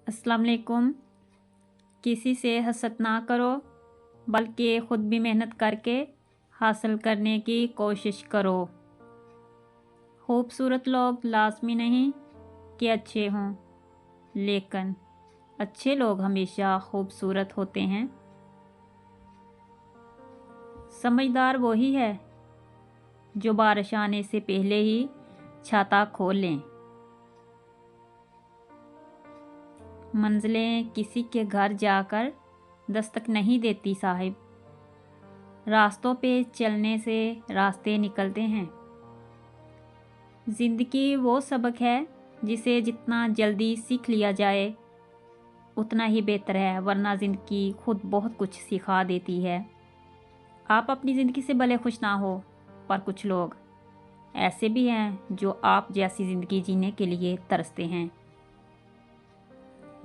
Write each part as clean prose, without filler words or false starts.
अस्सलाम वालेकुम। किसी से हसद ना करो, बल्कि ख़ुद भी मेहनत करके हासिल करने की कोशिश करो। खूबसूरत लोग लाज़मी नहीं कि अच्छे हों, लेकिन अच्छे लोग हमेशा खूबसूरत होते हैं। समझदार वही है जो बारिश आने से पहले ही छाता खोल लें। मंजिलें किसी के घर जाकर दस्तक नहीं देती साहिब, रास्तों पे चलने से रास्ते निकलते हैं। ज़िंदगी वो सबक है जिसे जितना जल्दी सीख लिया जाए उतना ही बेहतर है, वरना ज़िंदगी खुद बहुत कुछ सिखा देती है। आप अपनी ज़िंदगी से भले खुश ना हो, पर कुछ लोग ऐसे भी हैं जो आप जैसी ज़िंदगी जीने के लिए तरसते हैं।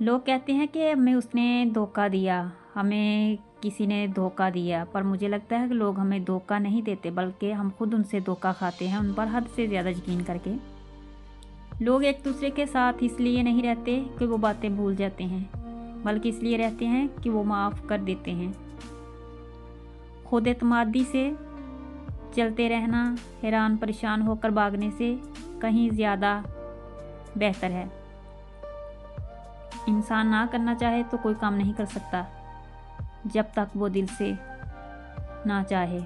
लोग कहते हैं कि हमें उसने धोखा दिया, हमें किसी ने धोखा दिया, पर मुझे लगता है कि लोग हमें धोखा नहीं देते, बल्कि हम खुद उनसे धोखा खाते हैं, उन पर हद से ज़्यादा यकीन करके। लोग एक दूसरे के साथ इसलिए नहीं रहते कि वो बातें भूल जाते हैं, बल्कि इसलिए रहते हैं कि वो माफ़ कर देते हैं। खुद एतमादी से चलते रहना हैरान परेशान होकर भागने से कहीं ज़्यादा बेहतर है। इंसान ना करना चाहे तो कोई काम नहीं कर सकता, जब तक वो दिल से ना चाहे।